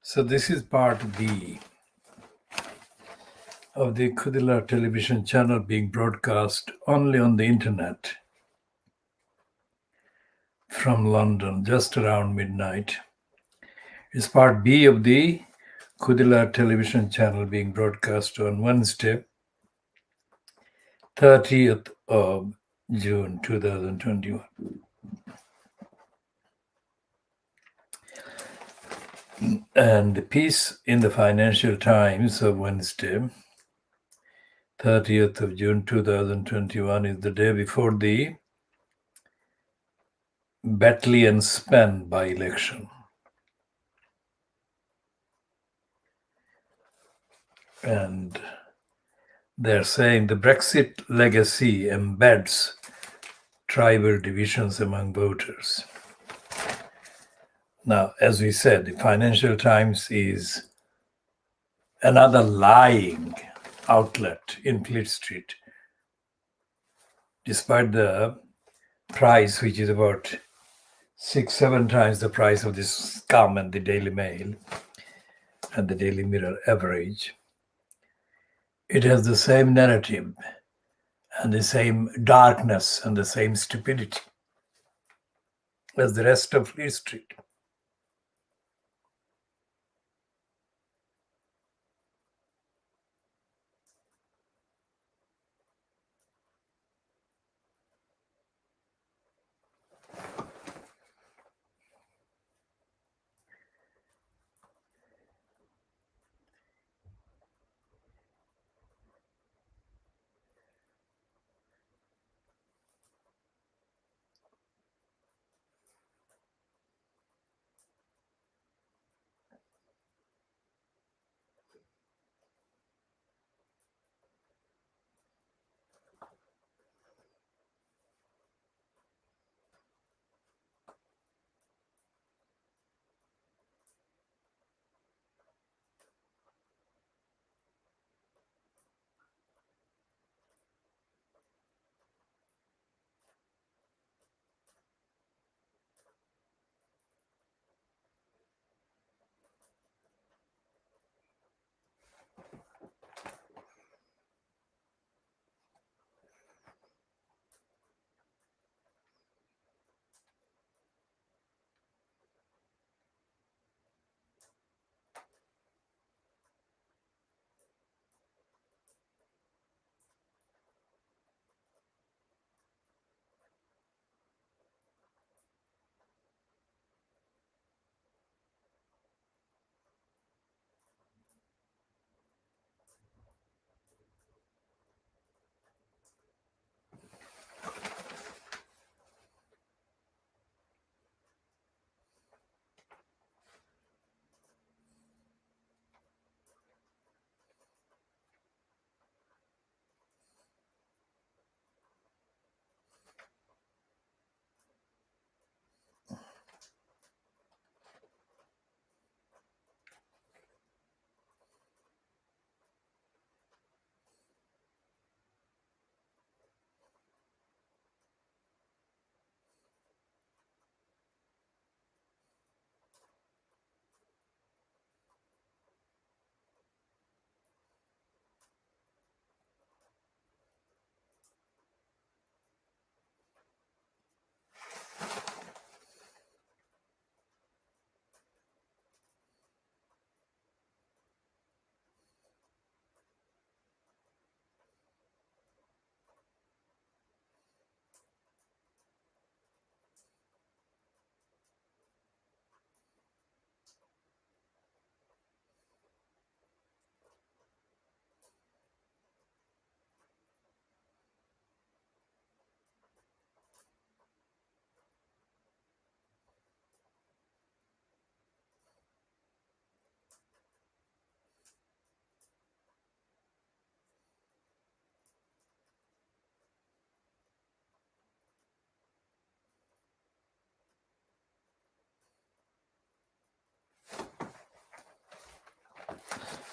So this is part B of the Kudila television channel being broadcast only on the internet from London just around midnight. It's part B of the Kudila television channel being broadcast on Wednesday, 30th of June 2021. And the piece in the Financial Times of Wednesday, 30th of June 2021, is the day before the Batley and Spen by-election. And they're saying the Brexit legacy embeds tribal divisions among voters. Now, as we said, the Financial Times is another lying outlet in Fleet Street. Despite the price, which is about 6-7 times the price of this scum and the Daily Mail and the Daily Mirror average, it has the same narrative and the same darkness and the same stupidity as the rest of Fleet Street.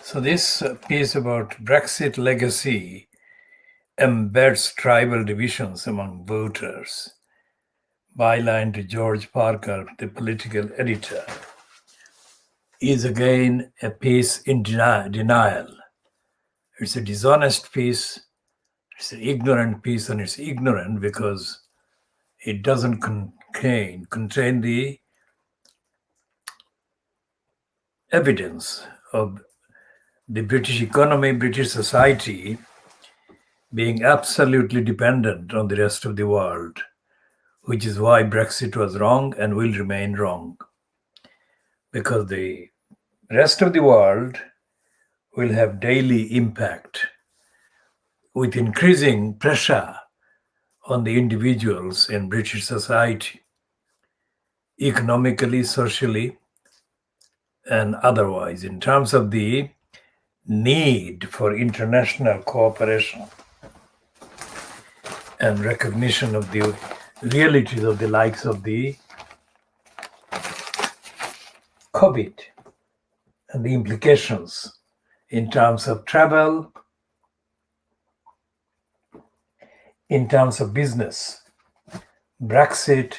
So this piece about Brexit legacy embeds tribal divisions among voters. Byline to George Parker, the political editor. is again a peace in denial. It's a dishonest peace, it's an ignorant peace, and it's ignorant because it doesn't contain the evidence of the British economy, British society being absolutely dependent on the rest of the world, which is why Brexit was wrong and will remain wrong. Because the rest of the world will have daily impact with increasing pressure on the individuals in British society, economically, socially, and otherwise, in terms of the need for international cooperation and recognition of the realities of the likes of the COVID and the implications in terms of travel, in terms of business. Brexit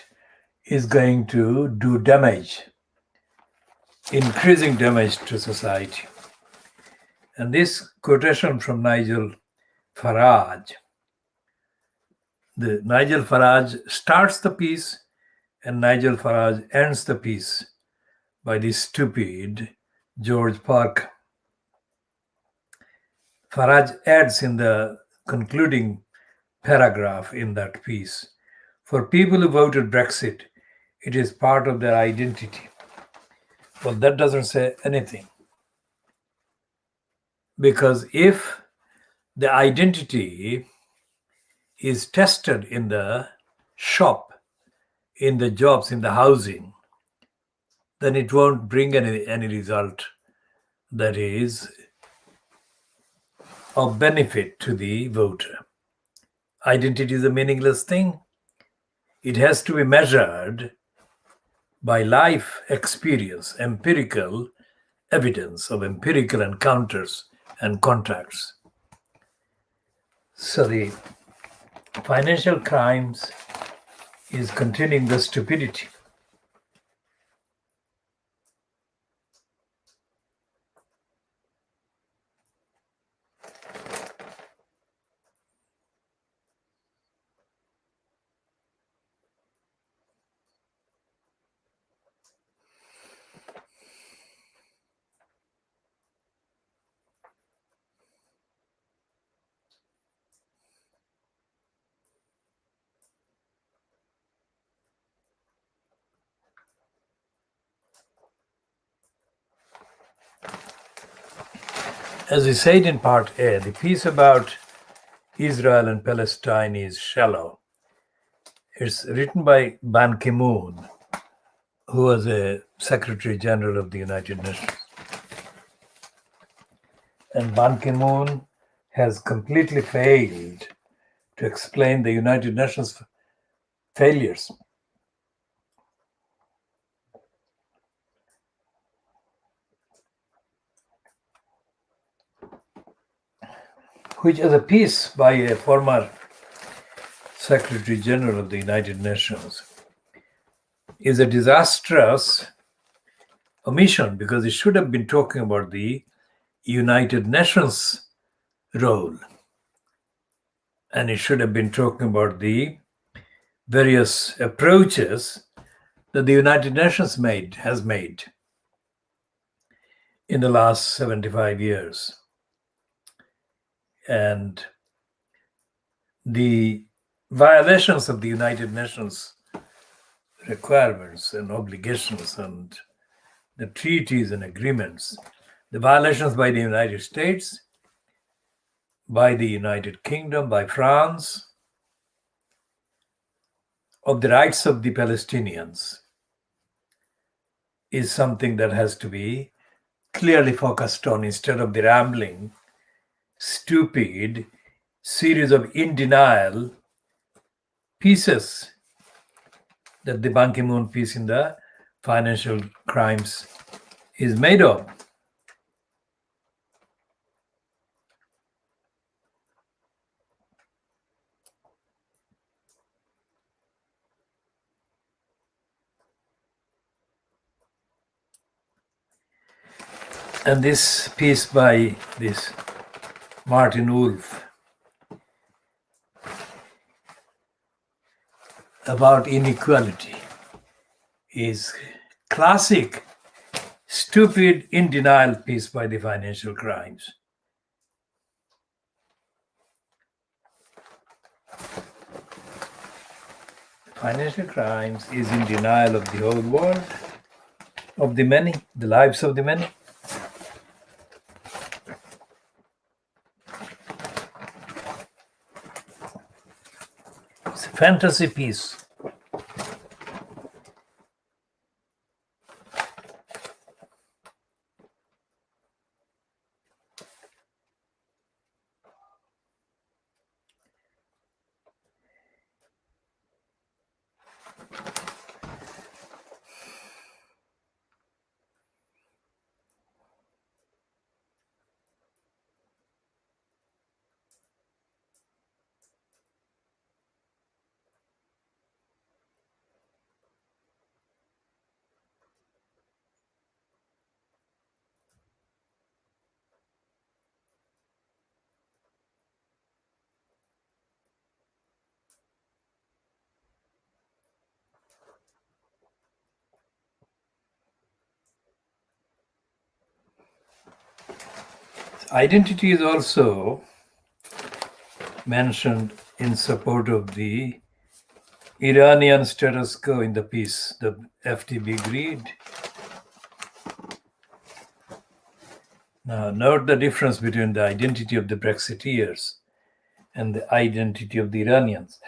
is going to do damage, increasing damage to society. And this quotation from Nigel Farage, Nigel Farage starts the piece and Nigel Farage ends the piece by the stupid George Parker. Farage adds in the concluding paragraph in that piece, for people who voted Brexit, it is part of their identity. Well, that doesn't say anything. Because if the identity is tested in the shop, in the jobs, in the housing, then it won't bring any result that is of benefit to the voter. Identity is a meaningless thing. It has to be measured by life experience, empirical evidence of empirical encounters and contacts. So the financial crimes is containing the stupidity. As we said in part A, the piece about Israel and Palestine is shallow. It's written by Ban Ki-moon, who was a Secretary General of the United Nations. And Ban Ki-moon has completely failed to explain the United Nations failures. Which is a piece by a former Secretary General of the United Nations, is a disastrous omission because it should have been talking about the United Nations role. And it should have been talking about the various approaches that the United Nations has made in the last 75 years. And the violations of the United Nations requirements and obligations and the treaties and agreements, the violations by the United States, by the United Kingdom, by France, of the rights of the Palestinians is something that has to be clearly focused on instead of the rambling, stupid series of in denial pieces that the Ban Ki-moon piece in the financial crimes is made of. And this piece by this Martin Wolf about inequality is classic, stupid, in denial piece by the Financial Crimes. Financial Crimes is in denial of the whole world, of the many, the lives of the many. It's a fantasy piece. Identity is also mentioned in support of the Iranian status quo in the piece, the FTB greed. Now, note the difference between the identity of the Brexiteers and the identity of the Iranians.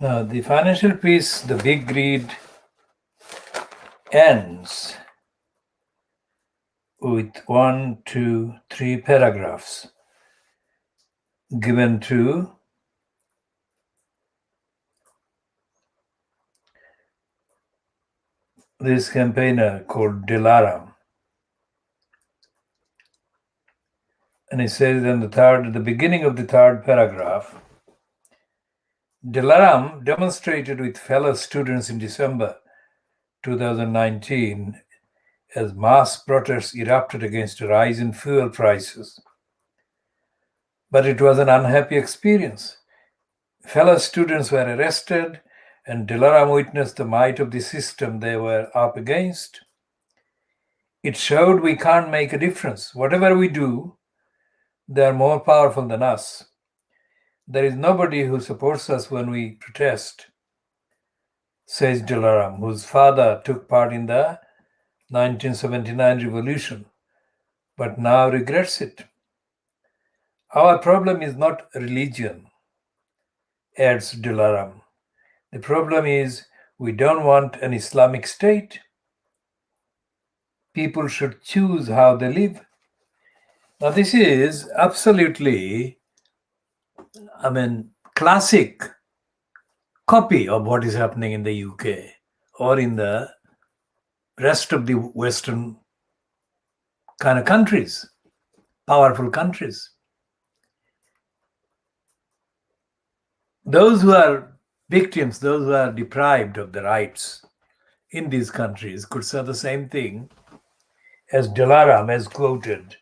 Now, the financial piece, the big greed, ends with 1, 2, 3 paragraphs given to this campaigner called Dilaram. And he says in the beginning of the third paragraph, Dilaram demonstrated with fellow students in December 2019 as mass protests erupted against a rise in fuel prices. But it was an unhappy experience. Fellow students were arrested, and Dilaram witnessed the might of the system they were up against. It showed we can't make a difference. Whatever we do, they are more powerful than us. There is nobody who supports us when we protest, says Dilaram, whose father took part in the 1979 revolution, but now regrets it. Our problem is not religion, adds Dilaram. The problem is we don't want an Islamic state. People should choose how they live. Now, this is absolutely, classic copy of what is happening in the UK or in the rest of the Western kind of countries, powerful countries. Those who are victims, those who are deprived of the rights in these countries could say the same thing as Dilaram, as quoted,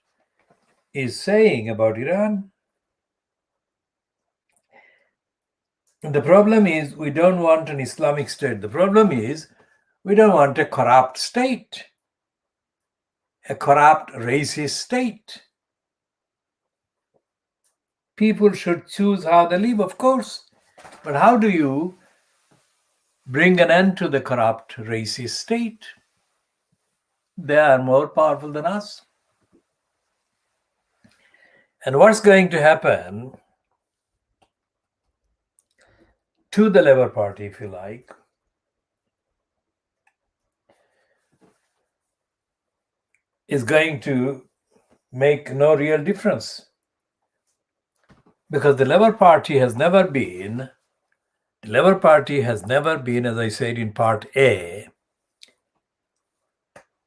is saying about Iran. The problem is we don't want an Islamic state. The problem is we don't want a corrupt state, a corrupt racist state. People should choose how they live, of course. But how do you bring an end to the corrupt racist state? They are more powerful than us. And what's going to happen to the Labour Party, if you like, is going to make no real difference. Because the Labour Party has never been, as I said in part A,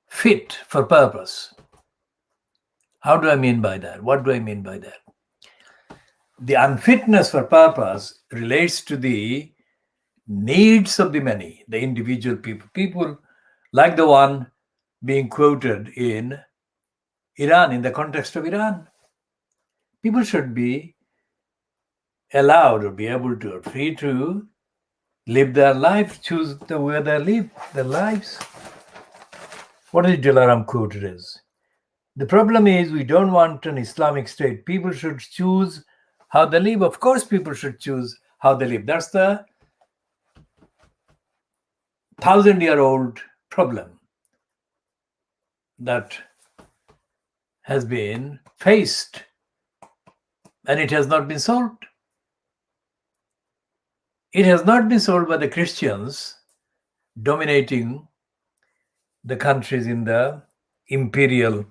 fit for purpose. How do I mean by that? What do I mean by that? The unfitness for purpose relates to the needs of the many, the individual people like the one being quoted in Iran, in the context of Iran. People should be allowed or be able to, or free to live their life, choose the way they live their lives. What is Dilaram quoted as? The problem is we don't want an Islamic state. People should choose how they live. Of course, people should choose how they live. That's the 1,000-year-old problem that has been faced, and it has not been solved. It has not been solved by the Christians dominating the countries in the imperial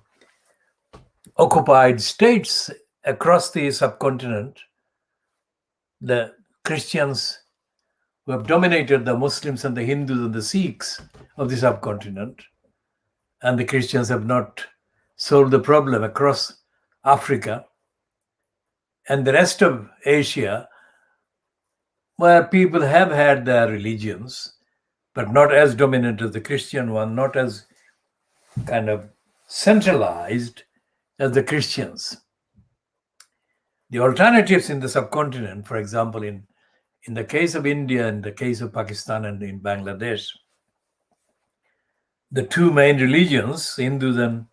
occupied states across the subcontinent. The Christians who have dominated the Muslims and the Hindus and the Sikhs of the subcontinent, and the Christians have not solved the problem across Africa and the rest of Asia, where people have had their religions, but not as dominant as the Christian one, not as kind of centralized as the Christians. The alternatives in the subcontinent, for example, in the case of India, in the case of Pakistan, and in Bangladesh, the two main religions, Hindus and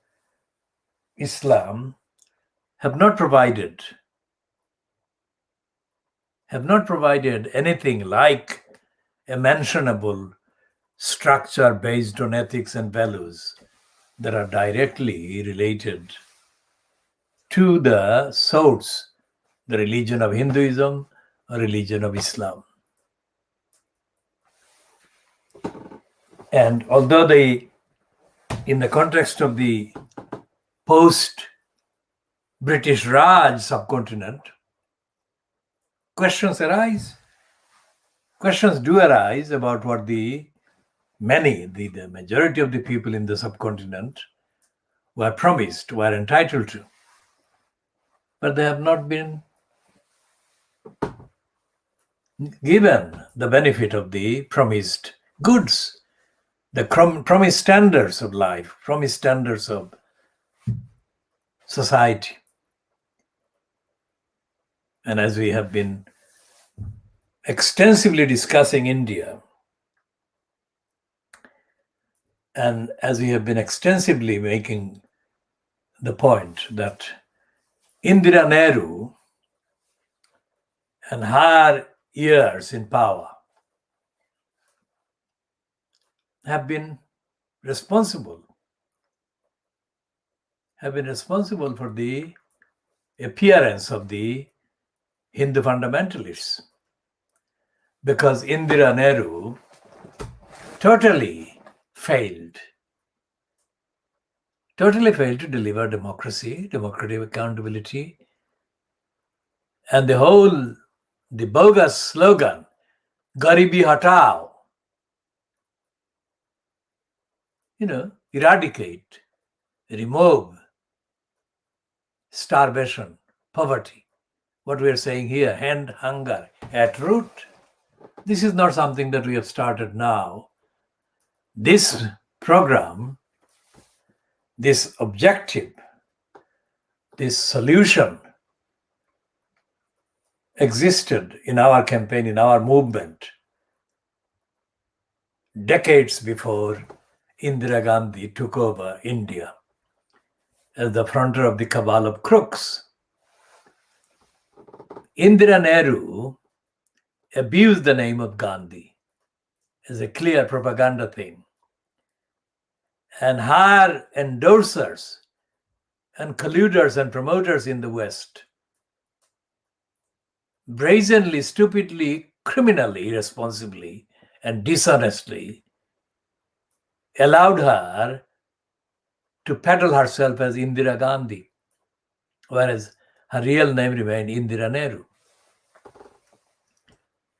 Islam, have not provided anything like a mentionable structure based on ethics and values that are directly related to the source, the religion of Hinduism or religion of Islam. And although in the context of the post-British Raj subcontinent, questions do arise about what the majority of the people in the subcontinent were promised, were entitled to. But they have not been given the benefit of the promised goods, the promised standards of life, promised standards of society. And as we have been extensively discussing India, and as we have been extensively making the point that Indira Nehru and her years in power have been responsible for the appearance of the Hindu fundamentalists, because Indira Nehru totally failed to deliver democracy, democratic accountability, and the bogus slogan, Garibi Hatao, eradicate, remove starvation, poverty. What we are saying here, end hunger at root. This is not something that we have started now. This program, this objective, this solution existed in our campaign, in our movement, decades before Indira Gandhi took over India as the fronter of the cabal of crooks. Indira Nehru abused the name of Gandhi as a clear propaganda thing, and her endorsers and colluders and promoters in the West brazenly, stupidly, criminally, irresponsibly, and dishonestly allowed her to peddle herself as Indira Gandhi, whereas her real name remained Indira Nehru.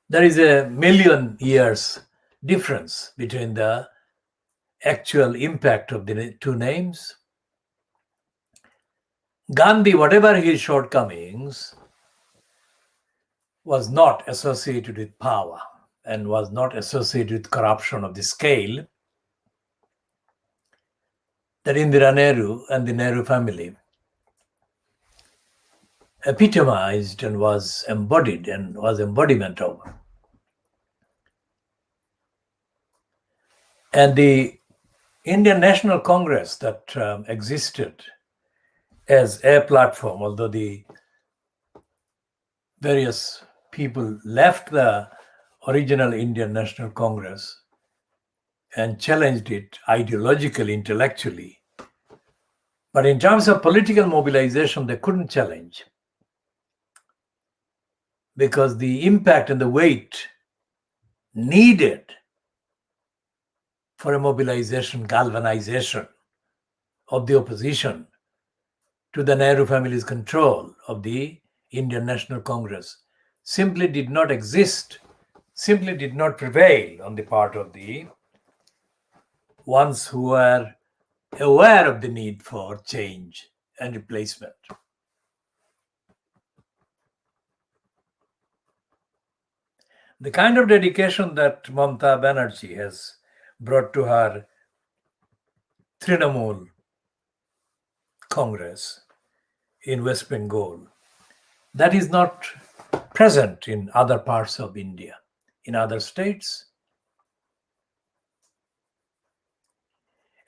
There is a million years difference between the actual impact of the two names. Gandhi, whatever his shortcomings, was not associated with power and was not associated with corruption of the scale that Indira Nehru and the Nehru family epitomized and was embodied and was embodiment of. And the Indian National Congress that existed as a platform, although the various people left the original Indian National Congress and challenged it ideologically, intellectually. But in terms of political mobilization, they couldn't challenge, because the impact and the weight needed for a mobilization, galvanization of the opposition to the Nehru family's control of the Indian National Congress simply did not exist, simply did not prevail on the part of the ones who were aware of the need for change and replacement. The kind of dedication that Mamata Banerjee has brought to her Trinamool Congress in West Bengal, that is not present in other parts of India, in other states.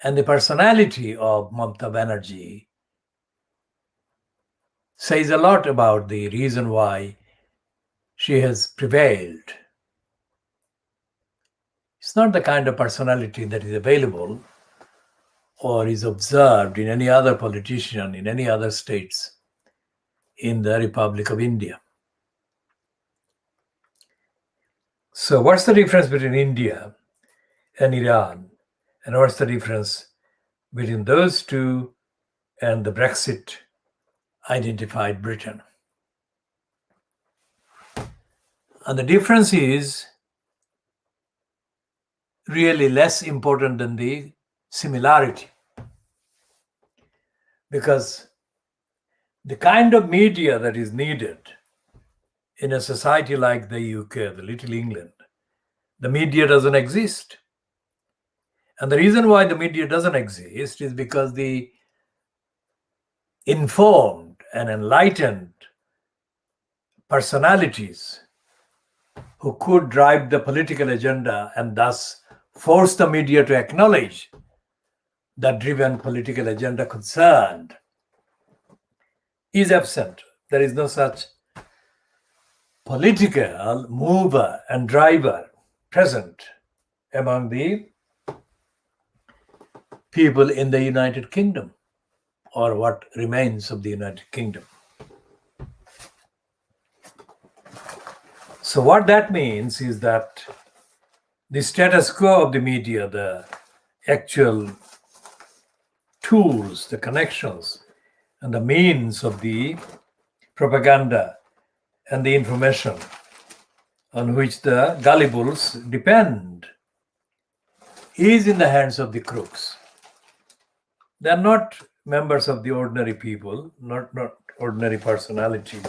And the personality of Mamata Banerjee says a lot about the reason why she has prevailed. It's not the kind of personality that is available or is observed in any other politician in any other states in the Republic of India. So what's the difference between India and Iran? And what's the difference between those two and the Brexit identified Britain? And the difference is really less important than the similarity, because the kind of media that is needed in a society like the UK, the Little England, the media doesn't exist. And the reason why the media doesn't exist is because the informed and enlightened personalities who could drive the political agenda and thus force the media to acknowledge the driven political agenda concerned is absent. There is no such political mover and driver present among the people in the United Kingdom, or what remains of the United Kingdom. So what that means is that the status quo of the media, the actual tools, the connections, and the means of the propaganda and the information on which the gullibles depend is in the hands of the crooks. They are not members of the ordinary people, not ordinary personalities,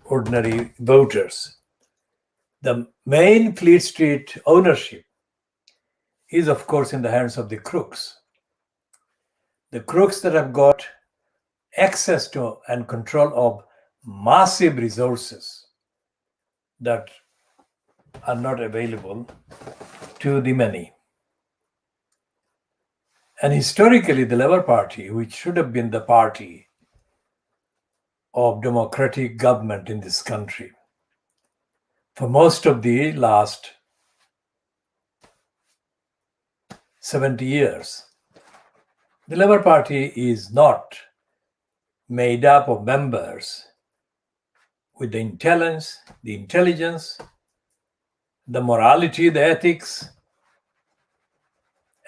ordinary voters. The main Fleet Street ownership is, of course, in the hands of the crooks. The crooks that have got access to and control of massive resources that are not available to the many. And historically, the Labour Party, which should have been the party of democratic government in this country, for most of the last 70 years, the Labour Party is not made up of members with the intelligence, the morality, the ethics,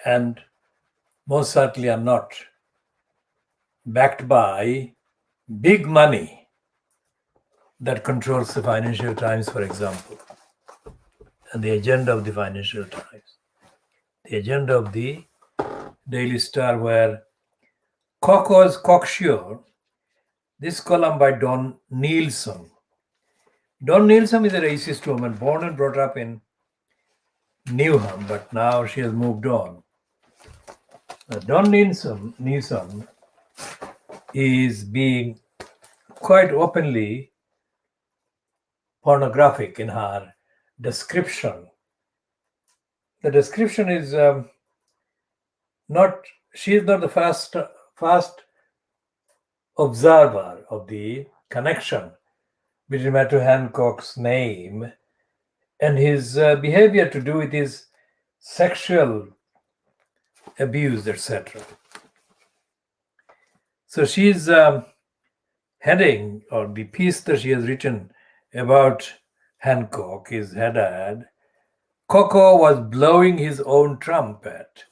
and most certainly are not backed by big money that controls the Financial Times, for example, and the agenda of the Financial Times, the agenda of the Daily Star, where Cock's Cocksure, this column by Don Nielsen. Don Nielsen is a racist woman born and brought up in Newham, but now she has moved on. Don Nielsen is being quite openly pornographic in her description. The description is she is not the first observer of the connection between Matthew Hancock's name and his behavior to do with his sexual abuse, etc. So she's heading, or the piece that she has written about Hancock is headed, Coco was blowing his own trumpet.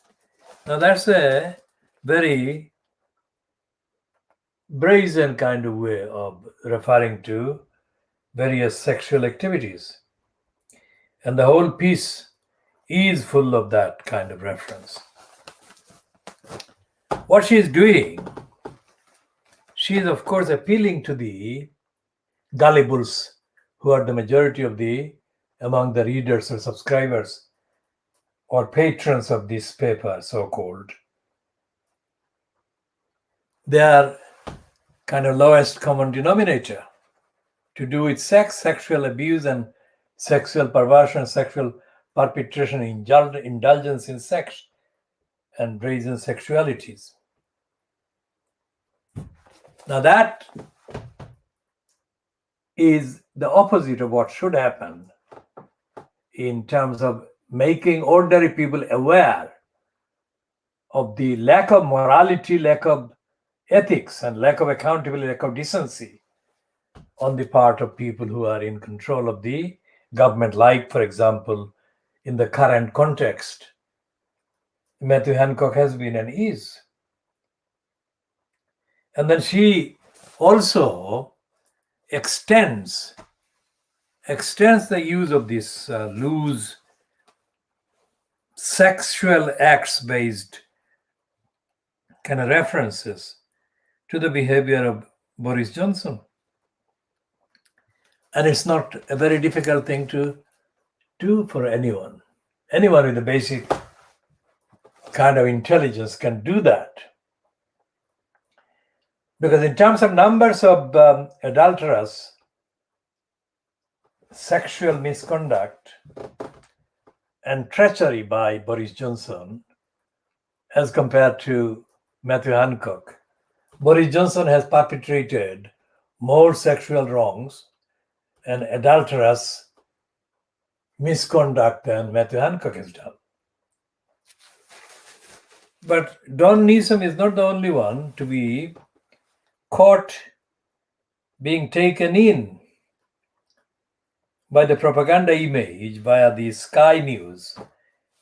Now that's a very brazen kind of way of referring to various sexual activities. And the whole piece is full of that kind of reference. What she is doing, she is of course appealing to the gullibles who are the majority of among the readers or subscribers or patrons of this paper, so-called. They are kind of lowest common denominator to do with sex, sexual abuse, and sexual perversion, sexual perpetration, indulgence in sex, and brazen sexualities. Now that is the opposite of what should happen in terms of making ordinary people aware of the lack of morality, lack of ethics, and lack of accountability, lack of decency on the part of people who are in control of the government, like, for example, in the current context, Matthew Hancock has been and is. And then she also extends the use of this loose sexual acts based kind of references to the behavior of Boris Johnson. And it's not a very difficult thing to do for anyone. Anyone with a basic kind of intelligence can do that. Because in terms of numbers of adulterous sexual misconduct and treachery by Boris Johnson as compared to Matthew Hancock, Boris Johnson has perpetrated more sexual wrongs and adulterous misconduct than Matthew Hancock has done. But Don Newsom is not the only one to be caught being taken in by the propaganda image via the Sky News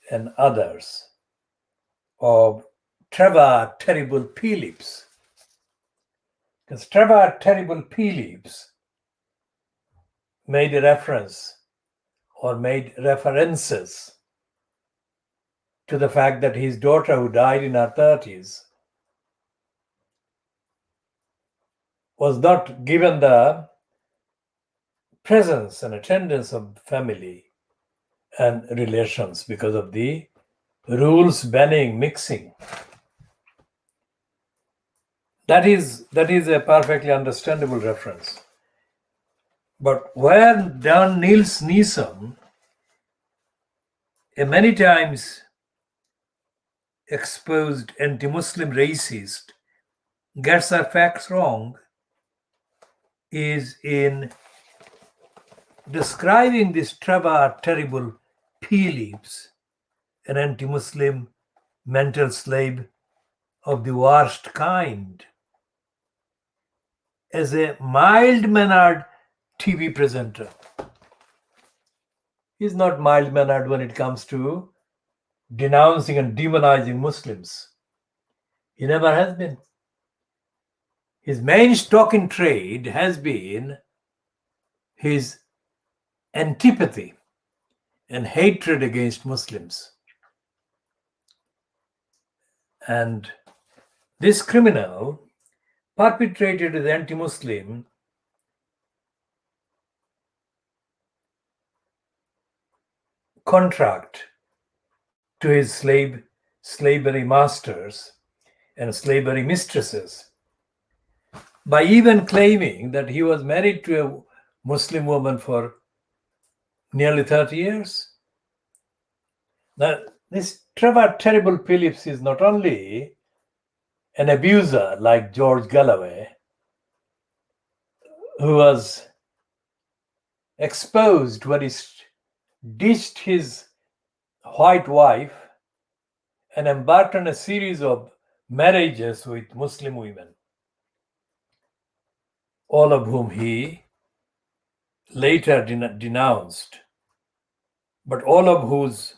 and others of Trevor Terrible Phillips. Because Trevor Terrible Phillips made a reference or made references to the fact that his daughter, who died in her 30s, was not given the presence and attendance of family and relations because of the rules banning mixing. That is a perfectly understandable reference. But where Dan Niels Neeson many times exposed anti-Muslim racist gets her facts wrong is in describing this Trevor Terrible Phillips, an anti-Muslim mental slave of the worst kind, as a mild-mannered TV presenter. He's not mild-mannered when it comes to denouncing and demonizing Muslims. He never has been. His main stock in trade has been his antipathy and hatred against Muslims. And this criminal perpetrated his anti-Muslim contract to his slavery masters and slavery mistresses by even claiming that he was married to a Muslim woman for nearly 30 years. Now, this Trevor Terrible Phillips is not only an abuser like George Galloway, who was exposed when he ditched his white wife and embarked on a series of marriages with Muslim women, all of whom he later denounced, but all of whose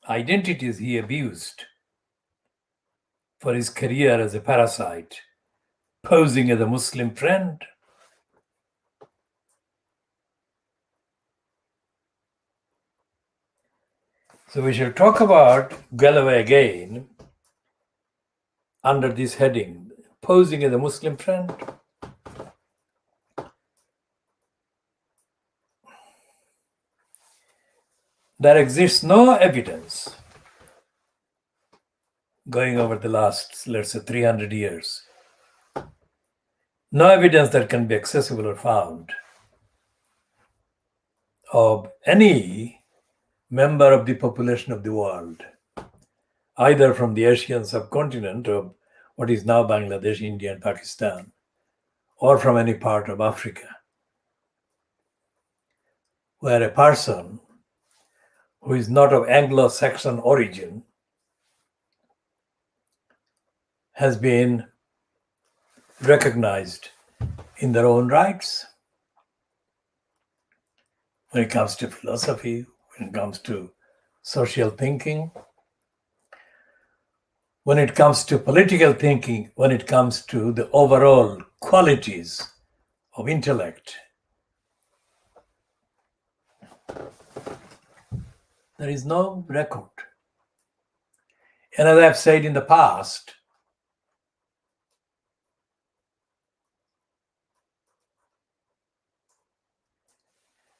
identities he abused for his career as a parasite, posing as a Muslim friend. So we shall talk about Galloway again under this heading, posing as a Muslim friend. There exists no evidence going over the last, let's say, 300 years. No evidence that can be accessible or found of any member of the population of the world, either from the Asian subcontinent of what is now Bangladesh, India, and Pakistan, or from any part of Africa, where a person who is not of Anglo-Saxon origin has been recognized in their own rights. When it comes to philosophy, when it comes to social thinking, when it comes to political thinking, when it comes to the overall qualities of intellect, there is no record. And as I've said in the past,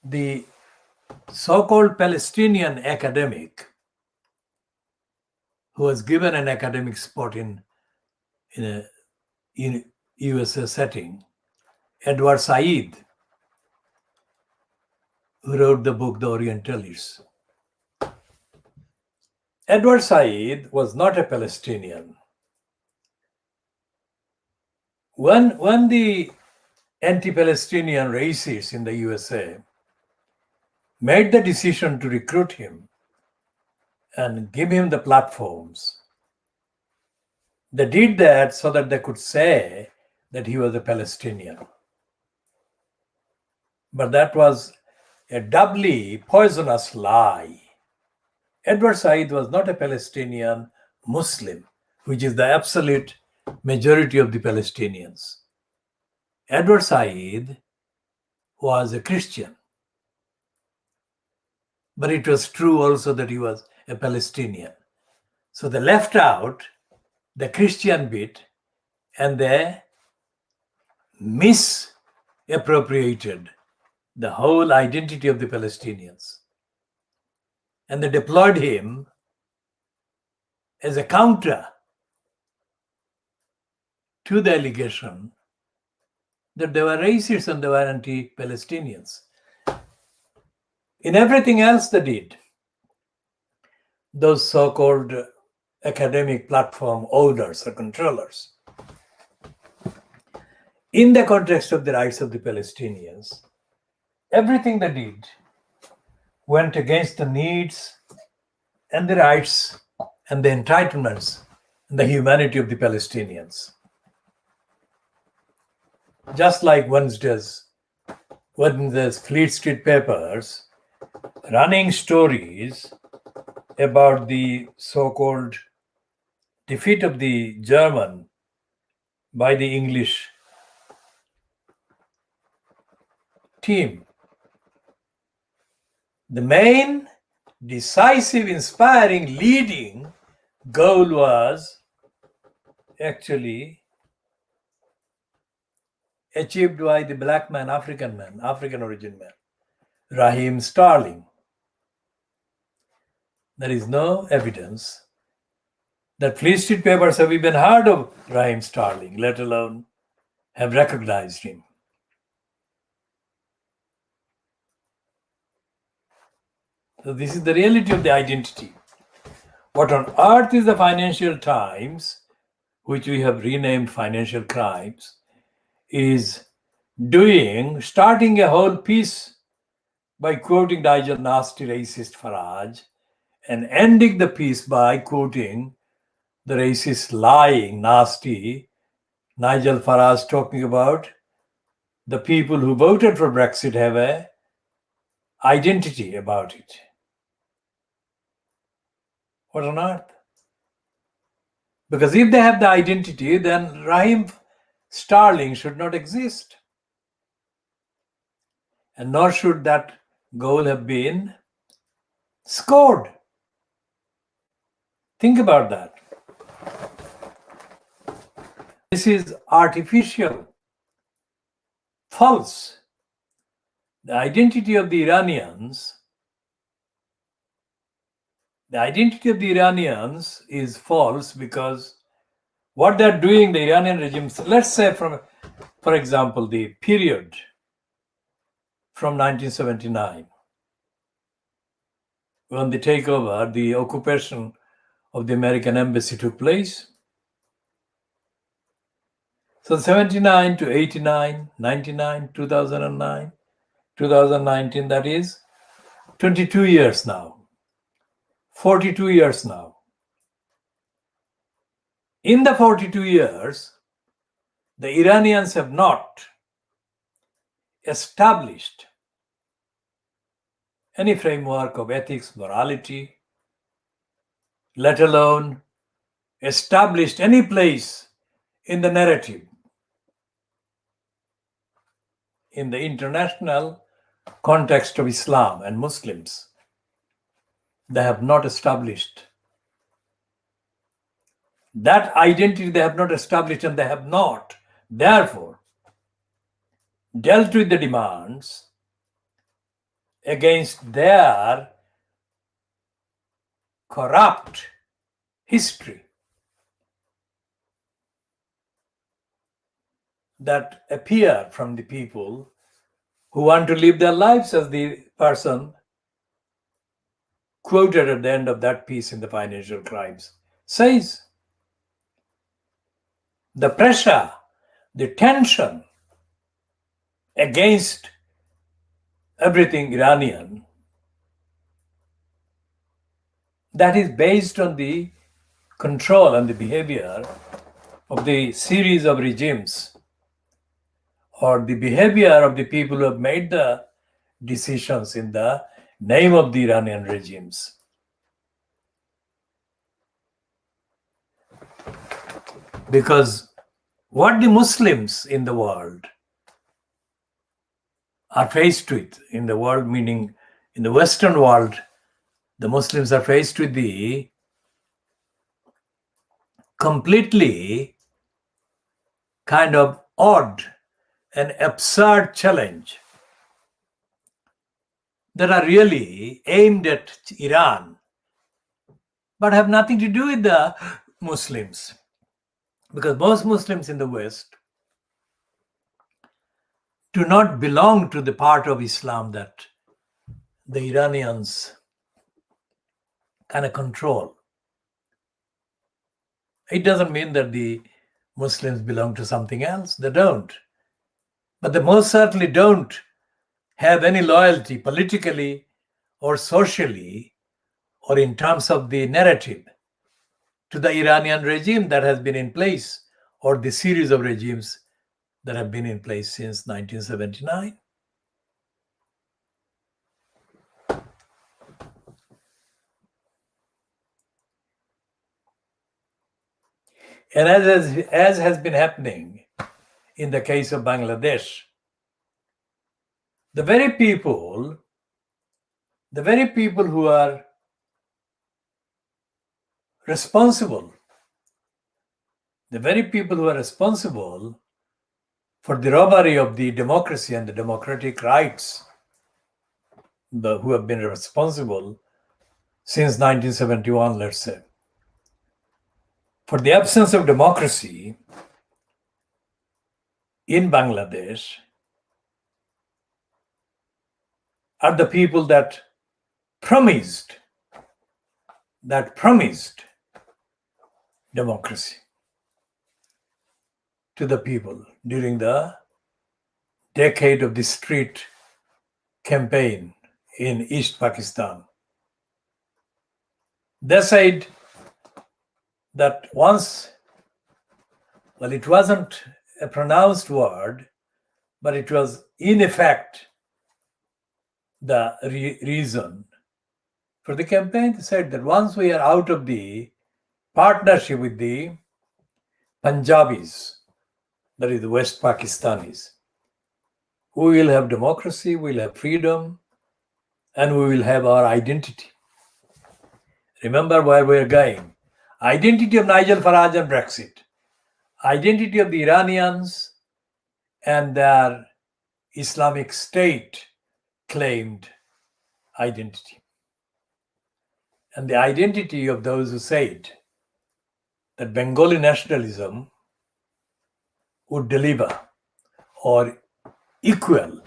the so-called Palestinian academic who was given an academic spot in a USA setting, Edward Said, who wrote the book The Orientalists. Edward Said was not a Palestinian. When the anti-Palestinian racists in the USA made the decision to recruit him and give him the platforms, they did that so that they could say that he was a Palestinian. But that was a doubly poisonous lie. Edward Said was not a Palestinian Muslim, which is the absolute majority of the Palestinians. Edward Said was a Christian. But it was true also that he was a Palestinian. So they left out the Christian bit and they misappropriated the whole identity of the Palestinians. And they deployed him as a counter to the allegation that they were racists and they were anti-Palestinians. In everything else they did, those so-called academic platform owners or controllers, in the context of the rights of the Palestinians, everything they did went against the needs and the rights and the entitlements and the humanity of the Palestinians. Just like Wednesday's Fleet Street papers running stories about the so-called defeat of the German by the English team. The main decisive, inspiring, leading goal was actually achieved by the black man, African origin man, Raheem Sterling. There is no evidence that Fleet Street papers have even heard of Raheem Sterling, let alone have recognized him. So this is the reality of the identity. What on earth is the Financial Times, which we have renamed Financial Crimes, is doing, starting a whole piece by quoting Nigel nasty racist Farage and ending the piece by quoting the racist, lying, nasty Nigel Farage, talking about the people who voted for Brexit have a identity about it. What on earth? Because if they have the identity, then Raheem Sterling should not exist. And nor should that goal have been scored. Think about that. This is artificial, false. The identity of the Iranians is false because what they're doing, the Iranian regime, let's say for example, the period from 1979, when the takeover, the occupation of the American embassy took place. So 79 to 89, 99, 2009, 2019, that is 22 years now, 42 years now. In the 42 years, the Iranians have not established any framework of ethics, morality, let alone established any place in the narrative, in the international context of Islam and Muslims. They have not established that identity, they have not established, and they have not, therefore, dealt with the demands against their corrupt history that appear from the people who want to live their lives, as the person quoted at the end of that piece in the Financial Crimes says. The pressure, the tension against everything Iranian, that is based on the control and the behavior of the series of regimes, or the behavior of the people who have made the decisions in the name of the Iranian regimes. Because what the Muslims in the world are faced with, in the world meaning in the Western world, the Muslims are faced with the completely kind of odd an absurd challenge that are really aimed at Iran, but have nothing to do with the Muslims. Because most Muslims in the West do not belong to the part of Islam that the Iranians kind of control. It doesn't mean that the Muslims belong to something else. They don't. But they most certainly don't have any loyalty politically or socially or in terms of the narrative to the Iranian regime that has been in place, or the series of regimes that have been in place since 1979. And as has been happening in the case of Bangladesh, the very people who are responsible, for the robbery of the democracy and the democratic rights, who have been responsible since 1971, let's say, for the absence of democracy in Bangladesh, are the people that promised democracy to the people during the decade of the street campaign in East Pakistan. They said that once, well, it wasn't a pronounced word, but it was in effect the reason for the campaign. They said that once we are out of the partnership with the Punjabis, that is the West Pakistanis, we will have democracy, we will have freedom, and we will have our identity. Remember where we are going. Identity of Nigel Farage and Brexit. Identity of the Iranians and their Islamic State claimed identity. And the identity of those who said that Bengali nationalism would deliver or equal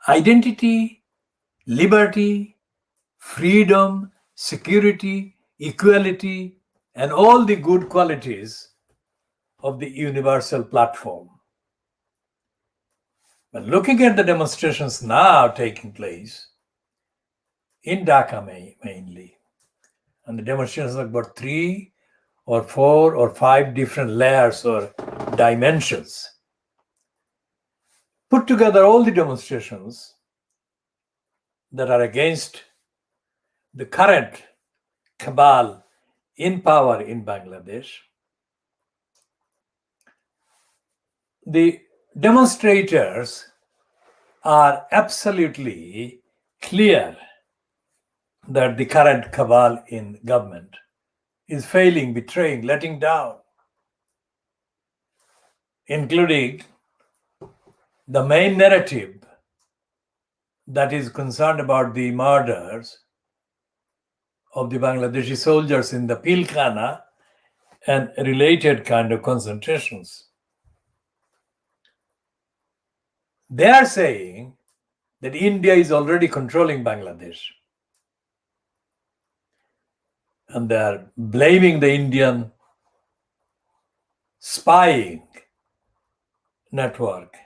identity, liberty, freedom, security, equality, and all the good qualities of the universal platform. But looking at the demonstrations now taking place in Dhaka mainly, and the demonstrations are about 3 or 4 or 5 different layers or dimensions. Put together all the demonstrations that are against the current cabal in power in Bangladesh. The demonstrators are absolutely clear that the current cabal in government is failing, betraying, letting down, including the main narrative that is concerned about the murders of the Bangladeshi soldiers in the Pilkhana and related kind of concentrations. They are saying that India is already controlling Bangladesh. And they are blaming the Indian spying network,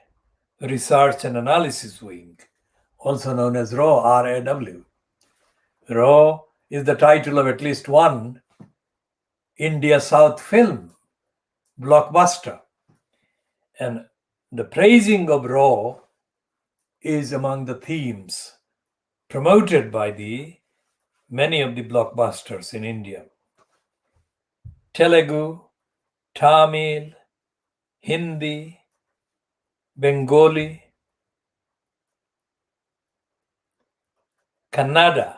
research and analysis wing, also known as RAW, R-A-W. RAW is the title of at least one India South film, blockbuster. And the praising of RAW is among the themes promoted by many of the blockbusters in India. Telugu, Tamil, Hindi, Bengali, Kannada,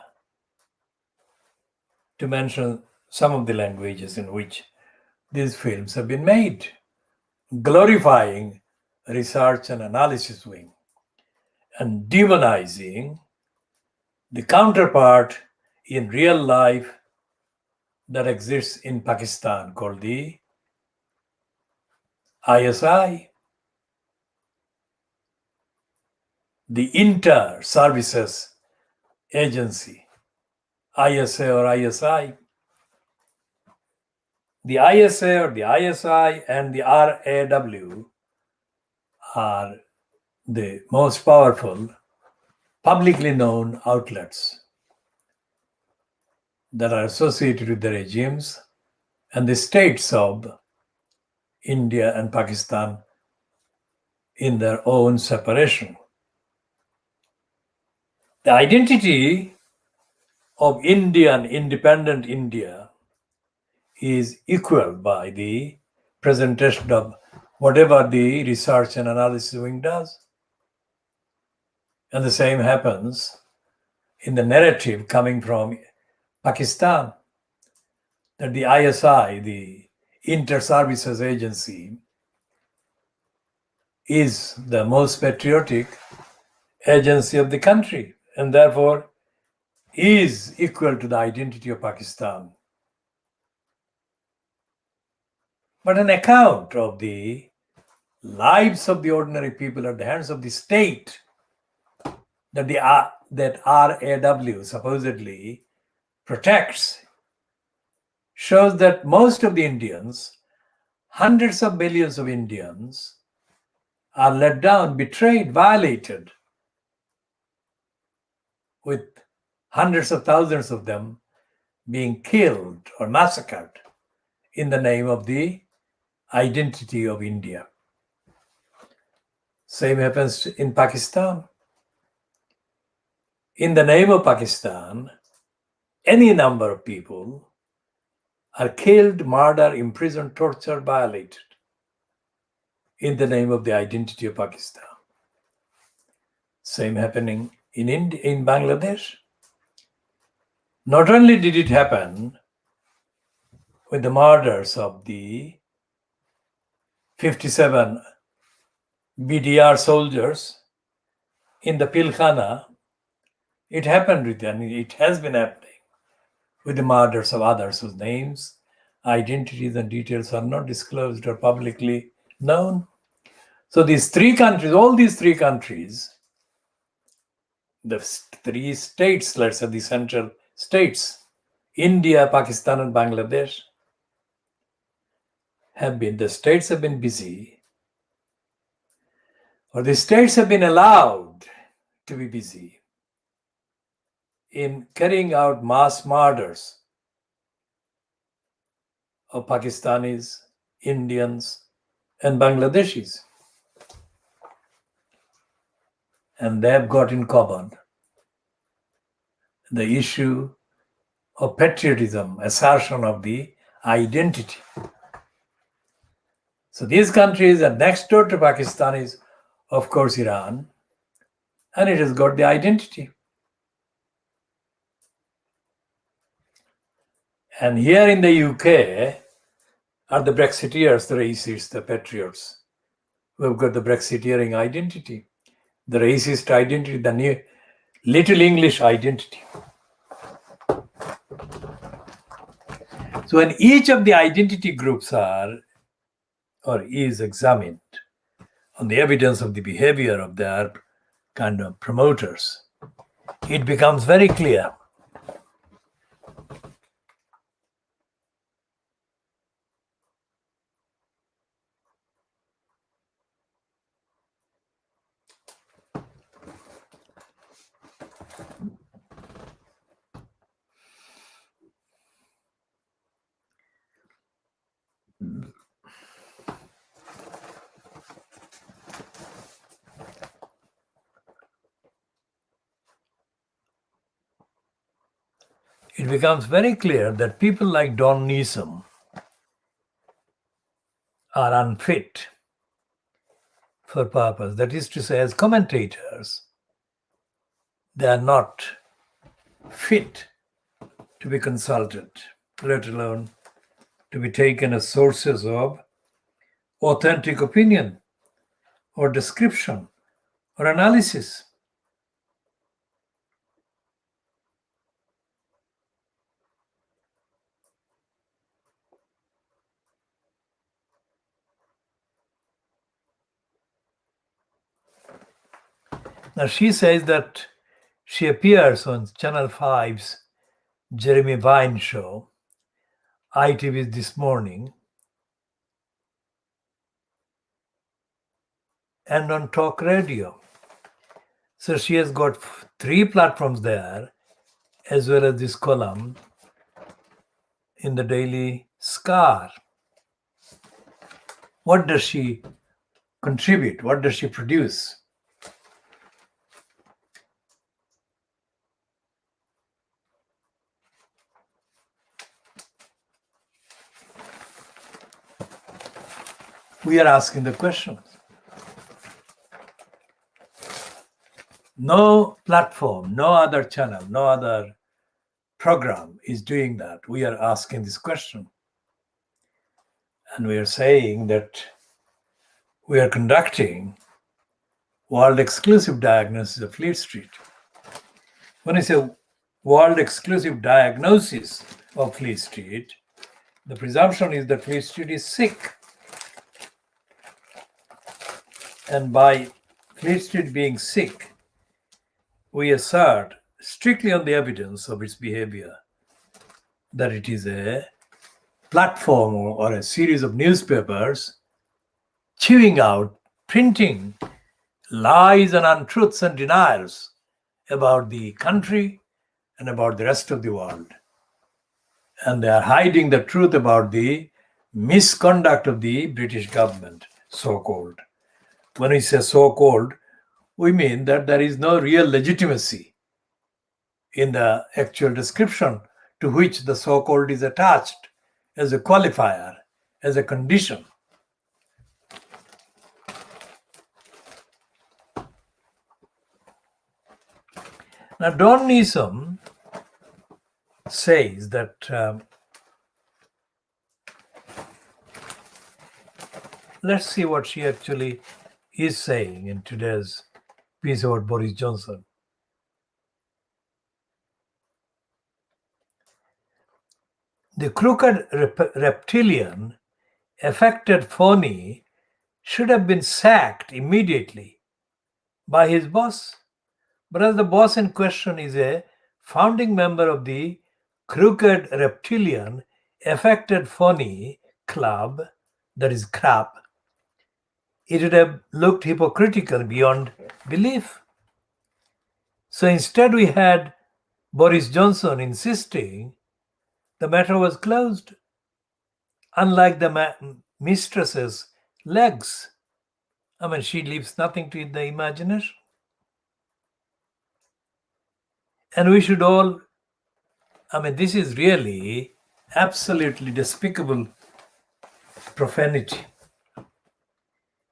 to mention some of the languages in which these films have been made, glorifying research and analysis wing and demonizing the counterpart in real life that exists in Pakistan called the ISI, the Inter Services Agency, ISA or ISI. The ISA or the ISI and the RAW are the most powerful publicly known outlets that are associated with the regimes and the states of India and Pakistan in their own separation. The identity of Indian, independent India, is equal by the presentation of whatever the research and analysis wing does. And the same happens in the narrative coming from Pakistan, that the ISI, the Inter-Services Agency, is the most patriotic agency of the country and therefore is equal to the identity of Pakistan. But an account of the lives of the ordinary people at the hands of the state that RAW supposedly protects shows that most of the Indians, hundreds of millions of Indians, are let down, betrayed, violated, with hundreds of thousands of them being killed or massacred in the name of the identity of India. Same happens in Pakistan. In the name of Pakistan, any number of people are killed, murdered, imprisoned, tortured, violated in the name of the identity of Pakistan. Same happening in Bangladesh. Not only did it happen with the murders of the 57 BDR soldiers in the Pilkhana, it happened with them. It has been happening with the murders of others whose names, identities, and details are not disclosed or publicly known. So these three countries, all these three countries, the three states, let's say the central states, India, Pakistan, and Bangladesh, the states have been busy, or the states have been allowed to be busy in carrying out mass murders of Pakistanis, Indians, and Bangladeshis. And they have got in common the issue of patriotism, assertion of the identity. So these countries are next door to Pakistan is, of course, Iran, and it has got the identity. And here in the UK are the Brexiteers, the racists, the patriots, who have got the Brexiteering identity, the racist identity, the new Little English identity. So when each of the identity groups is examined on the evidence of the behavior of their kind of promoters, it becomes very clear that people like Don Newsom are unfit for purpose. That is to say, as commentators, they are not fit to be consulted, let alone to be taken as sources of authentic opinion or description or analysis. Now she says that she appears on Channel 5's Jeremy Vine show, ITV's This Morning, and on Talk Radio. So she has got three platforms there, as well as this column in the Daily Scar. What does she contribute? What does she produce? We are asking the questions. No platform, no other channel, no other program is doing that. We are asking this question. And we are saying that we are conducting world exclusive diagnosis of Fleet Street. When I say world exclusive diagnosis of Fleet Street, the presumption is that Fleet Street is sick. And by Fleet Street being sick, we assert, strictly on the evidence of its behavior, that it is a platform or a series of newspapers chewing out, printing lies and untruths and denials about the country and about the rest of the world. And they are hiding the truth about the misconduct of the British government, so-called. When we say so-called, we mean that there is no real legitimacy in the actual description to which the so-called is attached as a qualifier, as a condition. Now, Don Newsom says that, let's see what she actually is saying in today's piece about Boris Johnson. The crooked reptilian affected phony should have been sacked immediately by his boss. But as the boss in question is a founding member of the crooked reptilian affected phony club, that is crap, it would have looked hypocritical beyond belief. So instead we had Boris Johnson insisting the matter was closed, unlike the mistress's legs. I mean, she leaves nothing to the imagination. And we should all, I mean, this is really absolutely despicable profanity.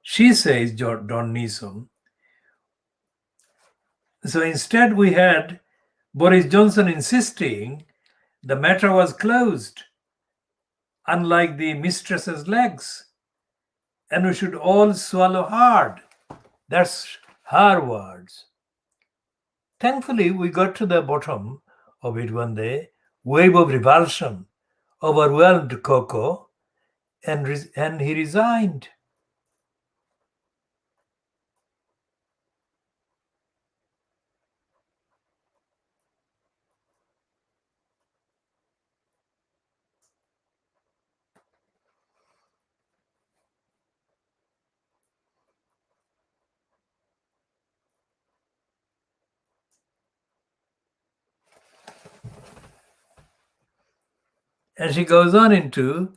She says, Don Newsom, so instead we had Boris Johnson insisting the matter was closed, unlike the mistress's legs, and we should all swallow hard. That's her words. Thankfully, we got to the bottom of it when the wave of revulsion overwhelmed Coco, and he resigned. And she goes on into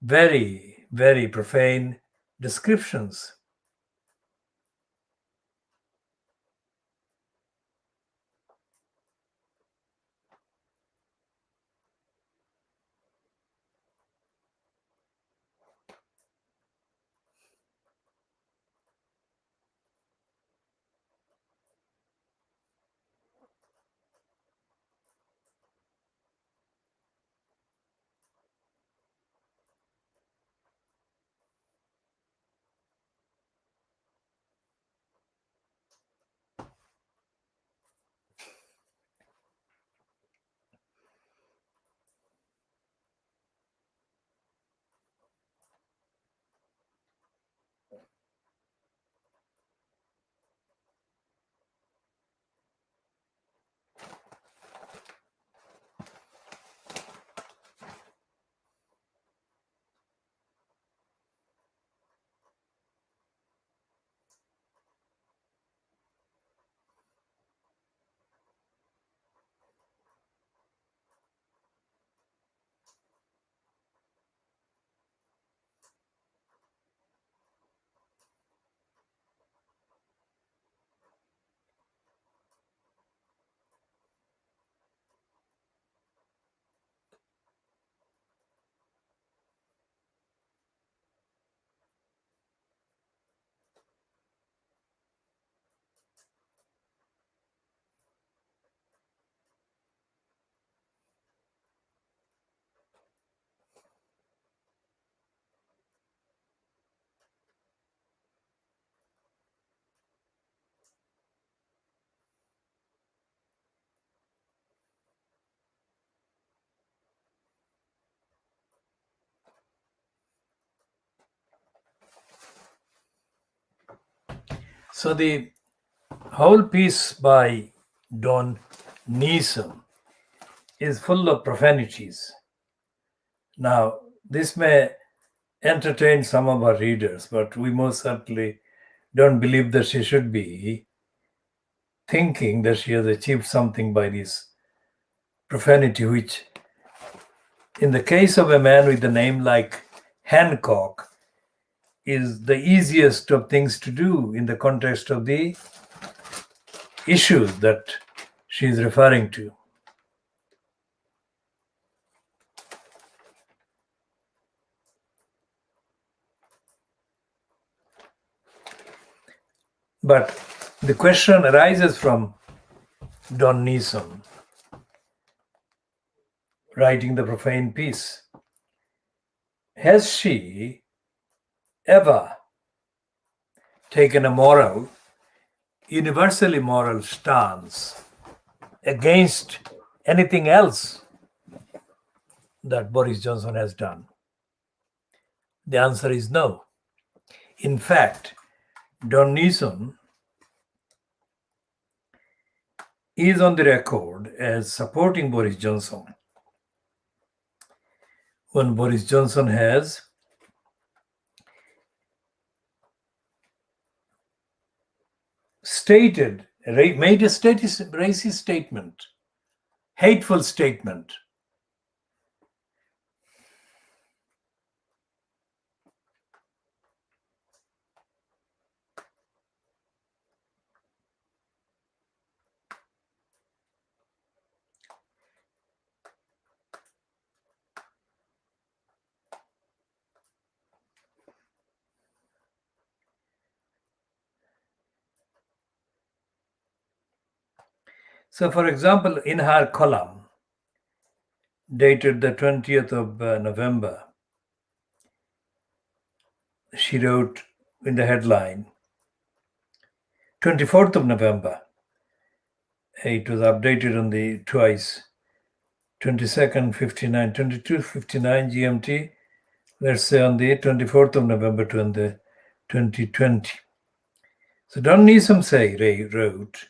very, very profane descriptions. So the whole piece by Don Neeson is full of profanities. Now, this may entertain some of our readers, but we most certainly don't believe that she should be thinking that she has achieved something by this profanity, which, in the case of a man with a name like Hancock, is the easiest of things to do in the context of the issues that she is referring to. But the question arises from Don Neeson writing the profane piece. Has she ever taken a universally moral stance against anything else that Boris Johnson has done? The answer is no. In fact, Don Neeson is on the record as supporting Boris Johnson when Boris Johnson has made a racist statement, hateful statement. So, for example, in her column, dated the 20th of November, she wrote in the headline, 24th of November, it was updated on the twice, 22nd, 59, 22:59 GMT, let's say on the 24th of November 2020. So Don Neeson wrote,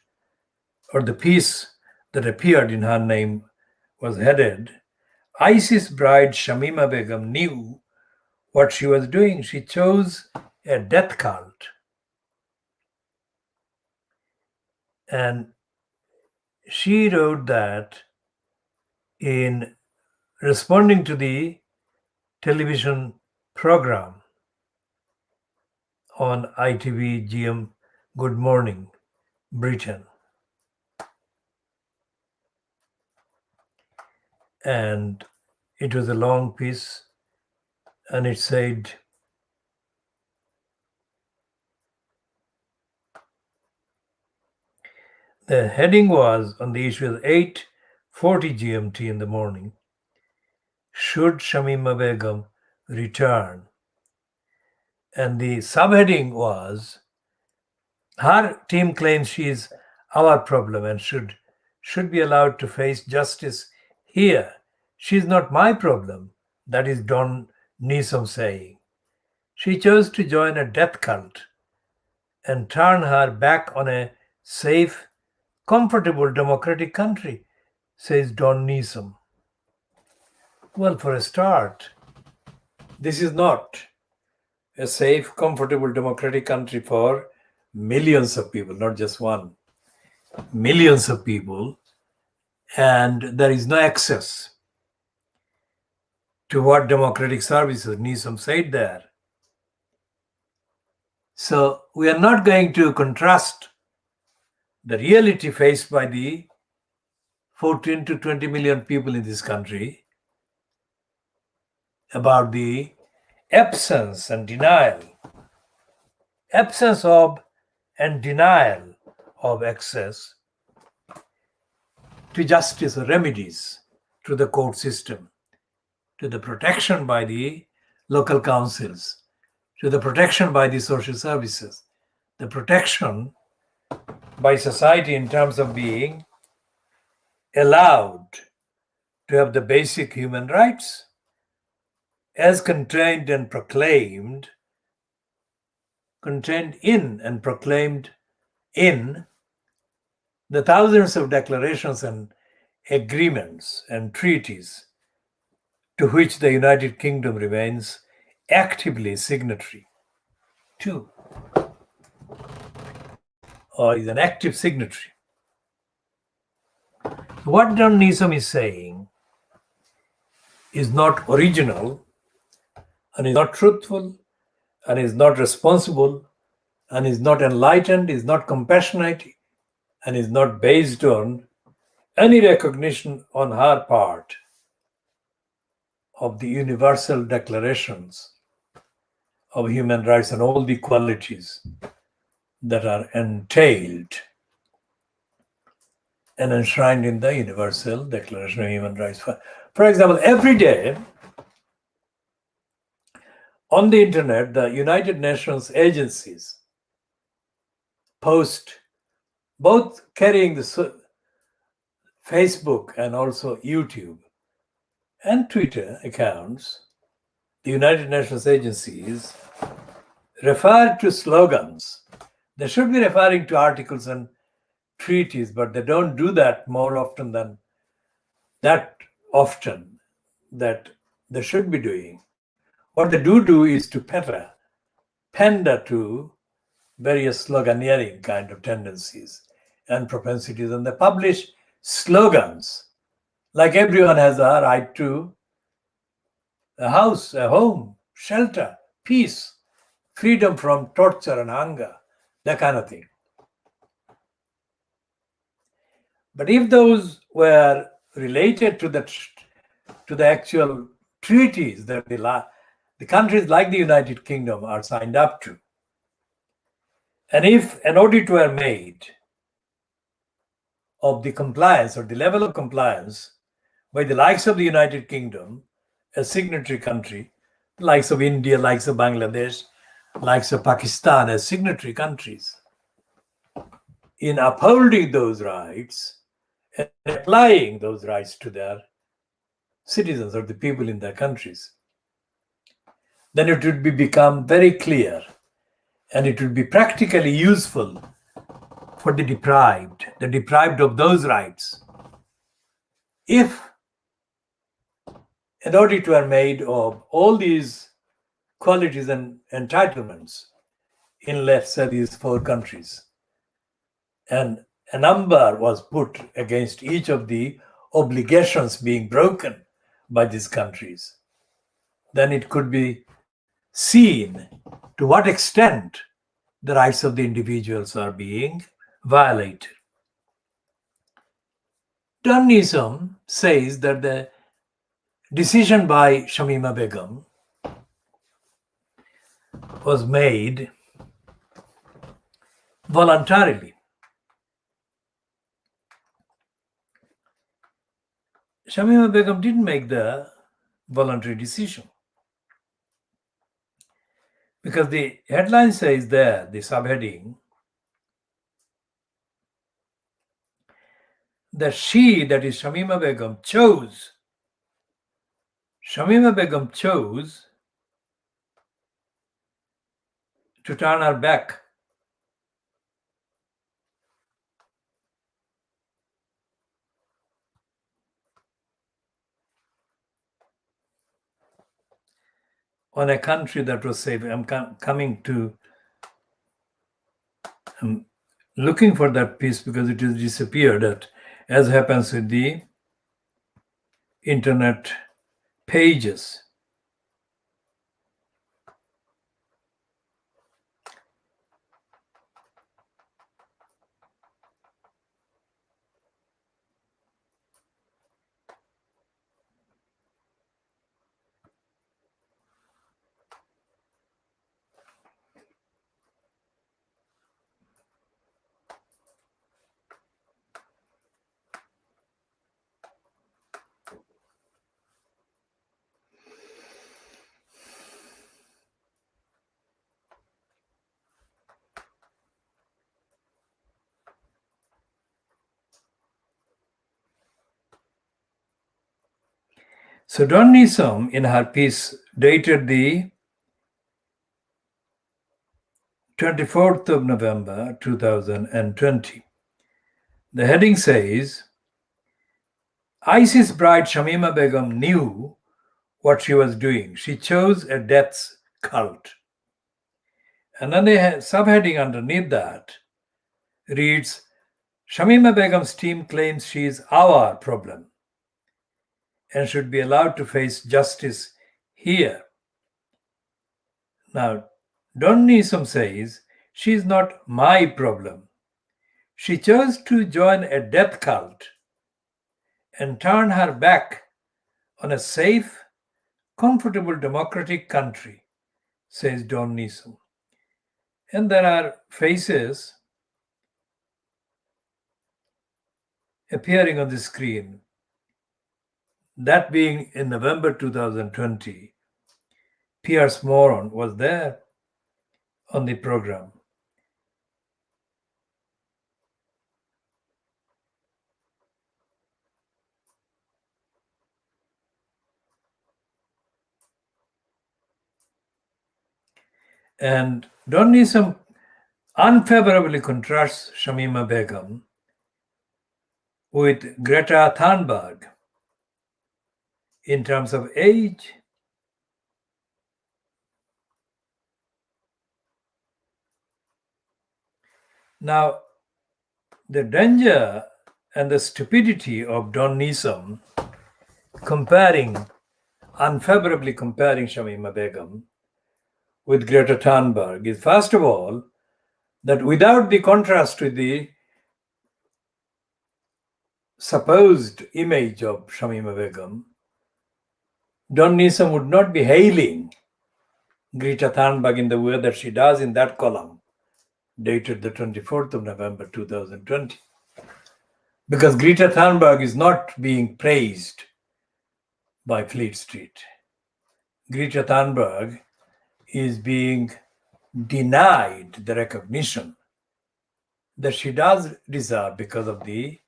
or the piece that appeared in her name was headed, ISIS bride Shamima Begum knew what she was doing. She chose a death cult. And she wrote that in responding to the television program on ITV GM Good Morning Britain. And it was a long piece, and it said, the heading was on the issue of 8:40 GMT in the morning, should Shamima Begum return? And the subheading was, her team claims she is our problem and should be allowed to face justice here. She is not my problem. That is Don Neeson saying. She chose to join a death cult and turn her back on a safe, comfortable democratic country, says Don Neeson. Well, for a start, this is not a safe, comfortable democratic country for millions of people, not just one. Millions of people, and there is no access to what democratic services Neeson said there. So we are not going to contrast the reality faced by the 14 to 20 million people in this country about the absence of and denial of access to justice or remedies through the court system, to the protection by the local councils, to the protection by the social services, the protection by society in terms of being allowed to have the basic human rights as contained in and proclaimed in the thousands of declarations and agreements and treaties to which the United Kingdom remains actively signatory to, or is an active signatory. What Don Nizam is saying is not original, and is not truthful, and is not responsible, and is not enlightened, is not compassionate, and is not based on any recognition on her part of the universal declarations of human rights and all the qualities that are entailed and enshrined in the Universal Declaration of Human Rights. For example, every day on the internet, the United Nations agencies post, both carrying the Facebook and also YouTube and Twitter accounts, the United Nations agencies refer to slogans. They should be referring to articles and treaties, but they don't do that more often than that often that they should be doing. What they do is to pander to various sloganeering kind of tendencies and propensities, and they publish slogans like everyone has a right to a house, a home, shelter, peace, freedom from torture and hunger, that kind of thing. But if those were related to the actual treaties that the countries like the United Kingdom are signed up to, and if an audit were made of the compliance or the level of compliance by the likes of the United Kingdom, a signatory country, the likes of India, likes of Bangladesh, likes of Pakistan as signatory countries, in upholding those rights and applying those rights to their citizens or the people in their countries, then it would become very clear and it would be practically useful for the deprived of those rights, if an audit were made of all these qualities and entitlements in, let's say, these 4 countries, and a number was put against each of the obligations being broken by these countries, then it could be seen to what extent the rights of the individuals are being violated. Don Nizam says that the decision by Shamima Begum was made voluntarily. Shamima Begum didn't make the voluntary decision, because the headline says there, the subheading, that she, that is Shamima Begum, chose to turn her back on a country that was safe. I'm looking for that piece because it has disappeared, as happens with the internet pages. So Don Nizam, in her piece dated the 24th of November 2020. The heading says, ISIS bride Shamima Begum knew what she was doing. She chose a death cult. And then the subheading underneath that reads, Shamima Begum's team claims she is our problem and should be allowed to face justice here. Now, Don Newsom says she is not my problem. She chose to join a death cult and turn her back on a safe, comfortable democratic country, says Don Newsom. And there are faces appearing on the screen. That being in November 2020, Piers Morgan was there on the program. And Don Newsom unfavorably contrasts Shamima Begum with Greta Thunberg in terms of age, now the danger and the stupidity of Don Newsom unfavorably comparing Shamima Begum with Greta Thunberg is, first of all, that without the contrast with the supposed image of Shamima Begum, Don Newsom would not be hailing Greta Thunberg in the way that she does in that column, dated the 24th of November 2020. Because Greta Thunberg is not being praised by Fleet Street. Greta Thunberg is being denied the recognition that she does deserve because of the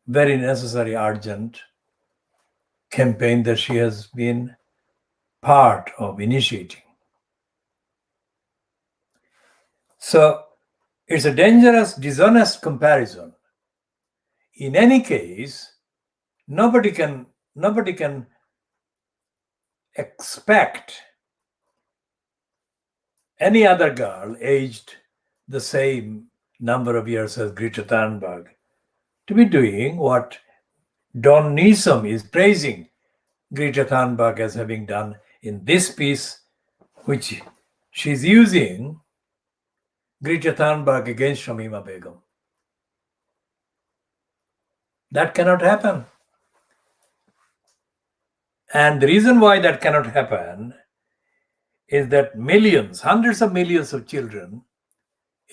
very necessary, urgent campaign that she has been part of initiating. So it's a dangerous, dishonest comparison. In any case, nobody can expect any other girl aged the same number of years as Greta Thunberg to be doing what Don Newsom is praising Greta Thunberg as having done in this piece, which she's using Greta Thunberg against Shamima Begum. That cannot happen. And the reason why that cannot happen is that millions, hundreds of millions of children,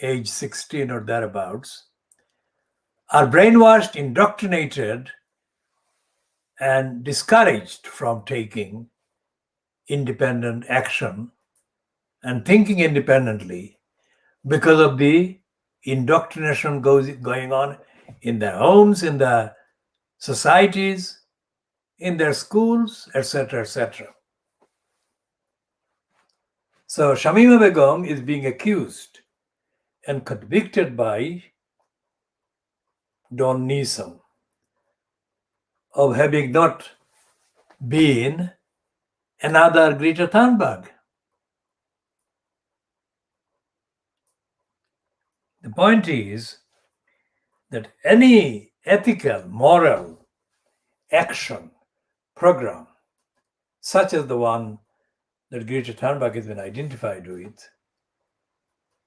age 16 or thereabouts, are brainwashed, indoctrinated, and discouraged from taking independent action and thinking independently because of the indoctrination going on in their homes, in their societies, in their schools, etc., etc. So Shamima Begum is being accused and convicted by Don Newsom of having not been another Greta Thunberg. The point is that any ethical, moral action program, such as the one that Greta Thunberg has been identified with,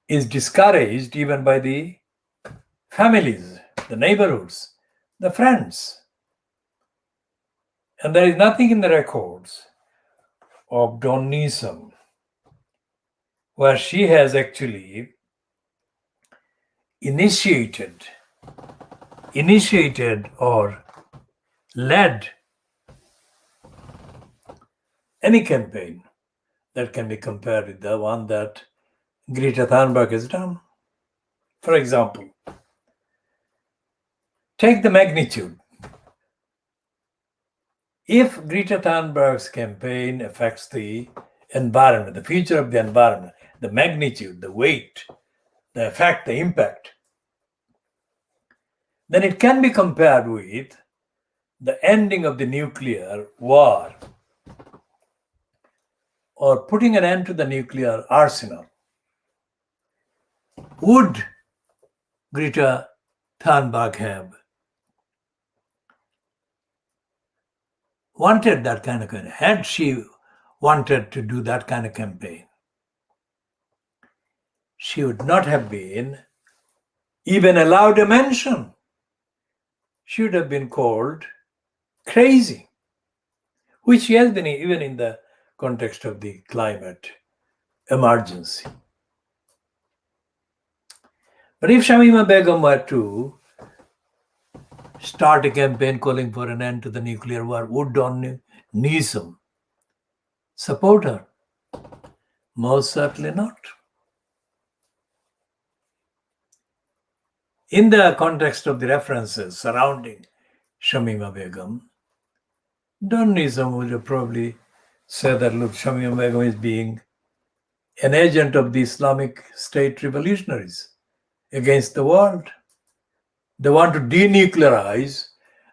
is discouraged even by the families, the neighborhoods, the friends. And there is nothing in the records of Don Newsom where she has actually initiated or led any campaign that can be compared with the one that Greta Thunberg has done. For example, take the magnitude. If Greta Thunberg's campaign affects the environment, the future of the environment, the magnitude, the weight, the effect, the impact, then it can be compared with the ending of the nuclear war or putting an end to the nuclear arsenal. Would Greta Thunberg have wanted that kind of campaign? Had she wanted to do that kind of campaign, she would not have been even allowed a mention. She would have been called crazy, which she has been even in the context of the climate emergency. But if Shamima Begum were to start a campaign calling for an end to the nuclear war, would Don Newsom support her? Most certainly not. In the context of the references surrounding Shamima Begum, Don Newsom would have probably said that, look, Shamima Begum is being an agent of the Islamic State revolutionaries against the world. They want to denuclearize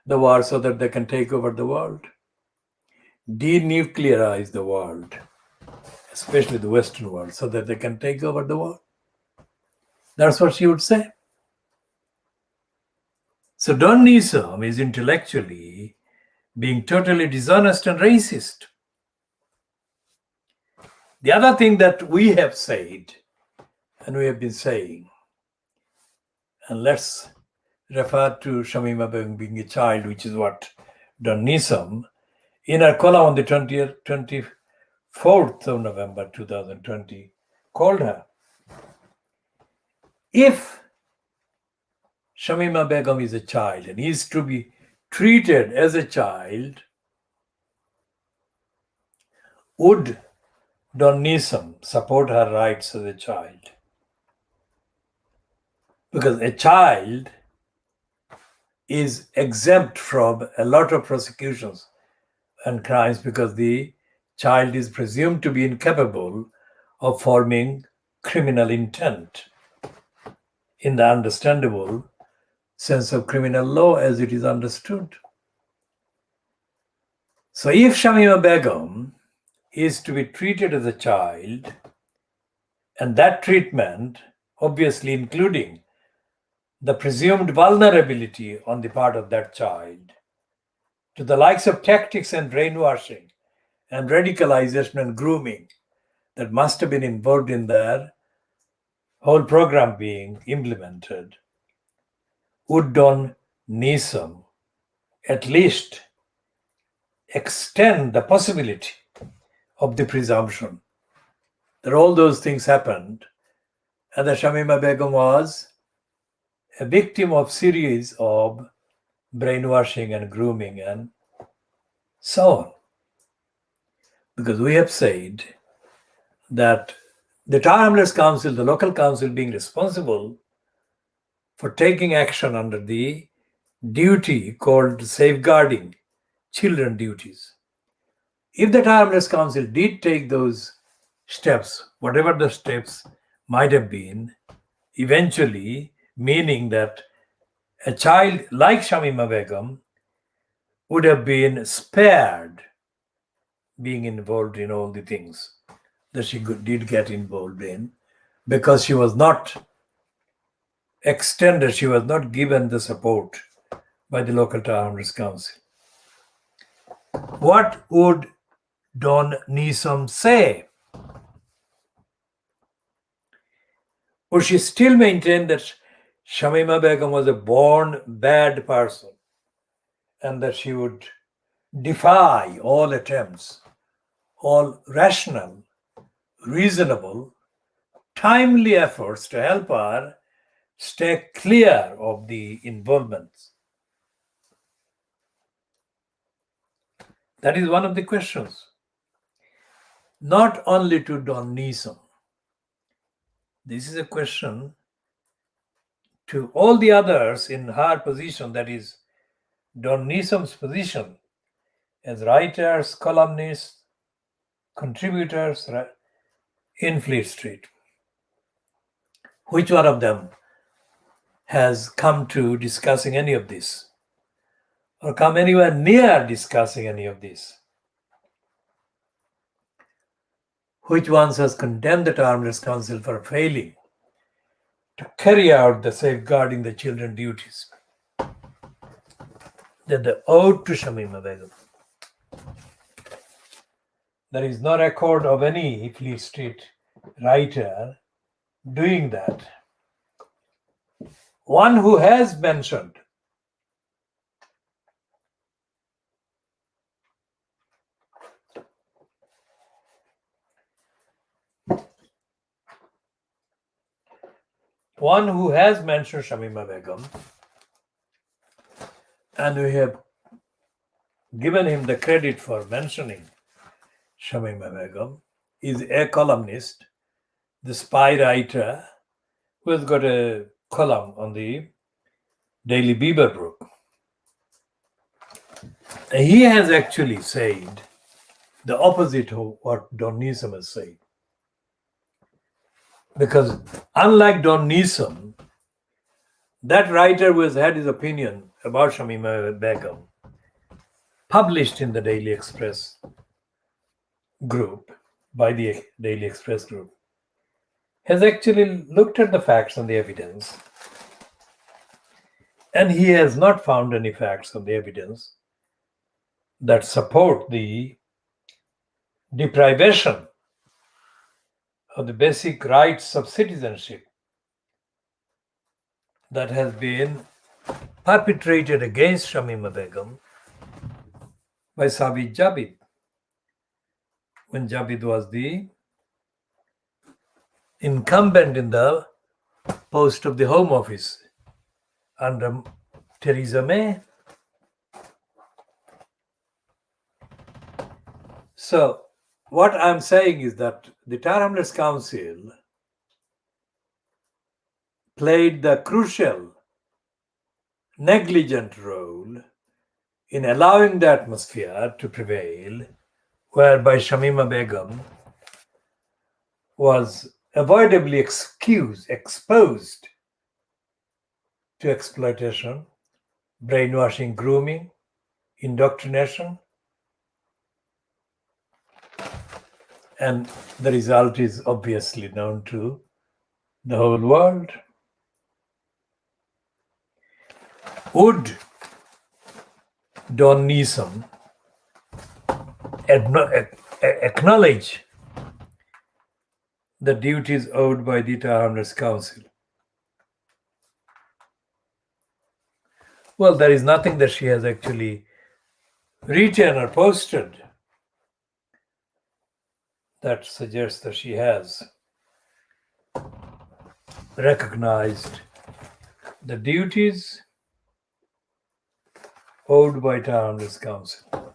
the war so that they can take over the world. Denuclearize the world, especially the Western world, so that they can take over the world. That's what she would say. So Don Newsom is intellectually being totally dishonest and racist. The other thing that we have said, and we have been saying, and let's refer to Shamima Begum being a child, which is what Don Newsom, in her column on the 24th of November 2020, called her. If Shamima Begum is a child and is to be treated as a child, would Don Newsom support her rights as a child? Because a child is exempt from a lot of prosecutions and crimes because the child is presumed to be incapable of forming criminal intent in the understandable sense of criminal law as it is understood. So if Shamima Begum is to be treated as a child, and that treatment obviously including the presumed vulnerability on the part of that child to the likes of tactics and brainwashing and radicalization and grooming that must have been involved in their whole program being implemented, would Don Newsom at least extend the possibility of the presumption that all those things happened and that Shamima Begum was a victim of series of brainwashing and grooming and so on? Because we have said that the Tower Hamlets Council, the local council being responsible for taking action under the duty called safeguarding children duties. If the Tower Hamlets Council did take those steps, whatever the steps might have been, eventually meaning that a child like Shamima Begum would have been spared being involved in all the things that she did get involved in because she was not extended, she was not given the support by the local Tower Hamlets Council. What would Don Newsom say? Would she still maintain that Shamima Begum was a born bad person and that she would defy all attempts, all rational, reasonable, timely efforts to help her stay clear of the involvements? That is one of the questions. Not only to Don Newsom. This is a question to all the others in her position, that is Don Newsom's position as writers, columnists, contributors in Fleet Street. Which one of them has come to discussing any of this or come anywhere near discussing any of this? Which ones has condemned the Tower Hamlets Council for failing to carry out the safeguarding the children duties that they owed to Shamima Begum? There is no record of any Fleet Street writer doing that. One who has mentioned Shamima Begum, and we have given him the credit for mentioning Shamima Begum, is a columnist, the spy writer, who has got a column on the Daily Beaverbrook. He has actually said the opposite of what Don Neeson has said. Because unlike Don Neeson, that writer who has had his opinion about Shamima Begum published in the Daily Express group, by the Daily Express group, has actually looked at the facts and the evidence, and he has not found any facts or the evidence that support the deprivation of the basic rights of citizenship that has been perpetrated against Shamima Begum by Sabit Jabid, when Jabid was the incumbent in the post of the Home Office under Theresa May. So what I'm saying is that the Tower Hamlets Council played the crucial, negligent role in allowing the atmosphere to prevail whereby Shamima Begum was avoidably exposed to exploitation, brainwashing, grooming, indoctrination. And the result is obviously known to the whole world. Would Don Neeson acknowledge the duties owed by the Tower Hamlets Council? Well, there is nothing that she has actually written or posted that suggests that she has recognized the duties owed by Tower Hamlets Council.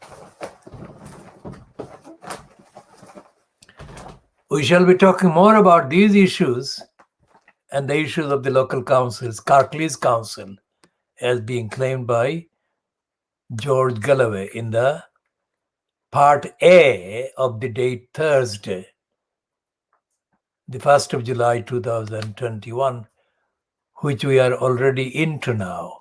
We shall be talking more about these issues and the issues of the local councils, Karkleys Council, as being claimed by George Galloway in the Part A of the date Thursday, the 1st of July 2021, which we are already into now.